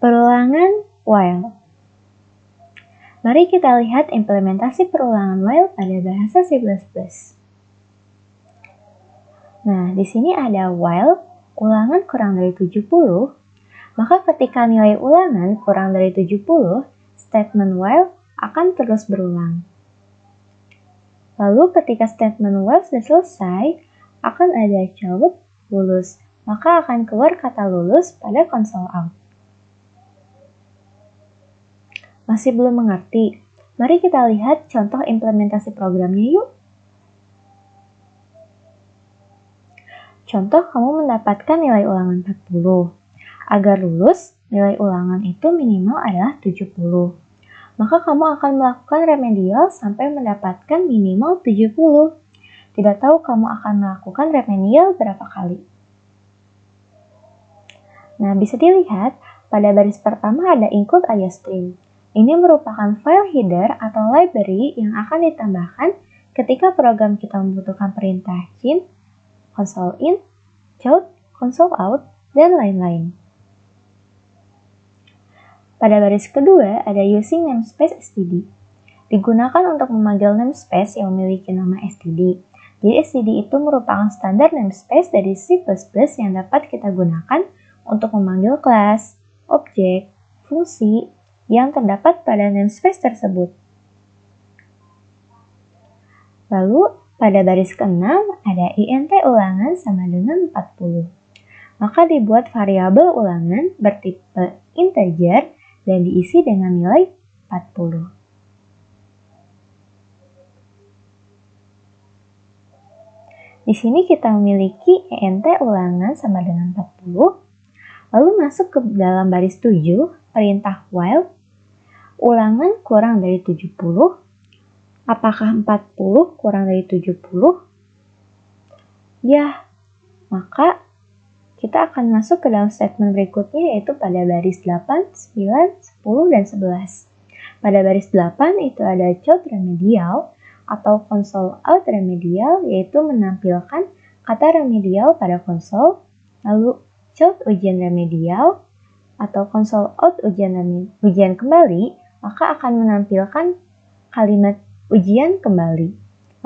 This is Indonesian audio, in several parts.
Perulangan while. Mari kita lihat implementasi perulangan while pada bahasa C++. Nah, di sini ada while, ulangan kurang dari 70, maka ketika nilai ulangan kurang dari 70, statement while akan terus berulang. Lalu ketika statement while sudah selesai, akan ada count lulus, maka akan keluar kata lulus pada console out. Masih belum mengerti? Mari kita lihat contoh implementasi programnya yuk. Contoh, kamu mendapatkan nilai ulangan 40. Agar lulus, nilai ulangan itu minimal adalah 70. Maka kamu akan melakukan remedial sampai mendapatkan minimal 70. Tidak tahu kamu akan melakukan remedial berapa kali. Nah, bisa dilihat pada baris pertama ada include IOStream. Ini merupakan file header atau library yang akan ditambahkan ketika program kita membutuhkan perintah cin, console in, count, console out, dan lain-lain. Pada baris kedua ada using namespace std. Digunakan untuk memanggil namespace yang memiliki nama std. Jadi std itu merupakan standar namespace dari C++ yang dapat kita gunakan untuk memanggil kelas, objek, fungsi, yang terdapat pada namespace tersebut. Lalu, pada baris ke-6 ada int ulangan sama dengan 40. Maka dibuat variabel ulangan bertipe integer dan diisi dengan nilai 40. Di sini kita memiliki int ulangan sama dengan 40. Lalu masuk ke dalam baris 7, perintah while. Ulangan kurang dari 70. Apakah 40 kurang dari 70? Ya, maka kita akan masuk ke dalam statement berikutnya yaitu pada baris 8, 9, 10, dan 11. Pada baris 8 itu ada count remedial atau console out remedial yaitu menampilkan kata remedial pada konsol, lalu count ujian remedial atau console out ujian kembali, maka akan menampilkan kalimat ujian kembali.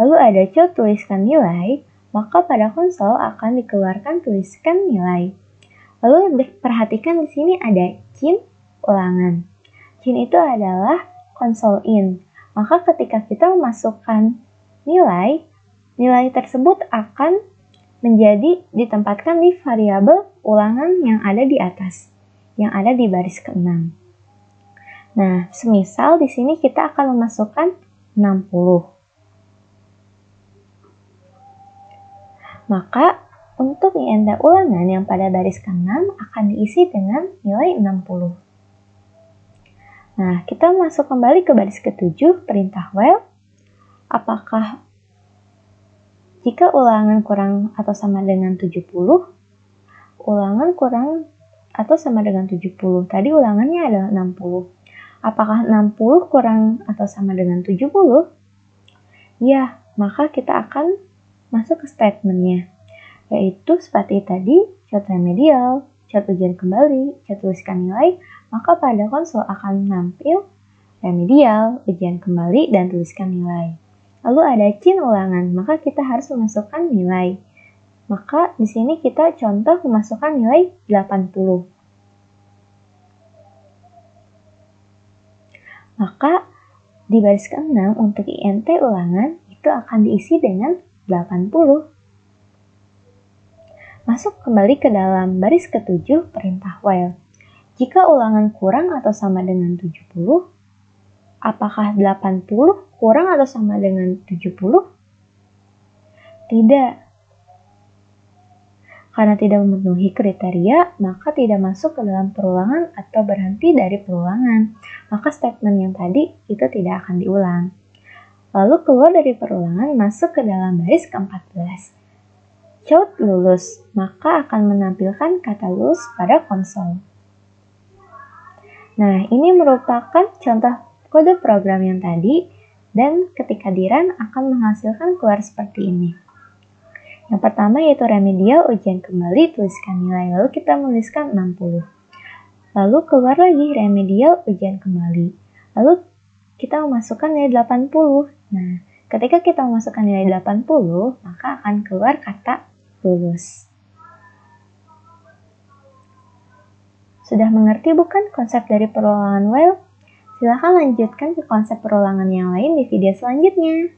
Lalu ada count tuliskan nilai, maka pada konsol akan dikeluarkan tuliskan nilai. Lalu perhatikan di sini ada cin ulangan. Cin itu adalah console in. Maka ketika kita memasukkan nilai, nilai tersebut akan ditempatkan di variabel ulangan yang ada di atas, yang ada di baris ke-6. Nah, semisal di sini kita akan memasukkan 60. Maka, untuk int ulangan yang pada baris ke-6 akan diisi dengan nilai 60. Nah, kita masuk kembali ke baris ke-7, perintah while. Apakah jika ulangan kurang atau sama dengan 70, ulangan kurang atau sama dengan 70, tadi ulangannya adalah 60. Apakah 60 kurang atau sama dengan 70? Ya, maka kita akan masuk ke statementnya, yaitu seperti tadi, count remedial, count ujian kembali, count tuliskan nilai, maka pada konsol akan menampil remedial, ujian kembali, dan tuliskan nilai. Lalu ada cin ulangan, maka kita harus memasukkan nilai. Maka di sini kita contoh memasukkan nilai 80. Maka di baris ke-6 untuk int ulangan itu akan diisi dengan 80. Masuk kembali ke dalam baris ke-7 perintah while. Jika ulangan kurang atau sama dengan 70, apakah 80 kurang atau sama dengan 70? Tidak. Karena tidak memenuhi kriteria, maka tidak masuk ke dalam perulangan atau berhenti dari perulangan. Maka statement yang tadi itu tidak akan diulang. Lalu keluar dari perulangan masuk ke dalam baris ke-14. Count lulus, maka akan menampilkan kata lulus pada konsol. Nah, ini merupakan contoh kode program yang tadi, dan ketika di-run akan menghasilkan keluar seperti ini. Yang pertama yaitu remedial ujian kembali, tuliskan nilai, lalu kita menuliskan 60. Lalu keluar lagi remedial ujian kembali. Lalu kita memasukkan nilai 80. Nah, ketika kita memasukkan nilai 80, maka akan keluar kata lulus. Sudah mengerti bukan konsep dari perulangan while? Silahkan lanjutkan ke konsep perulangan yang lain di video selanjutnya.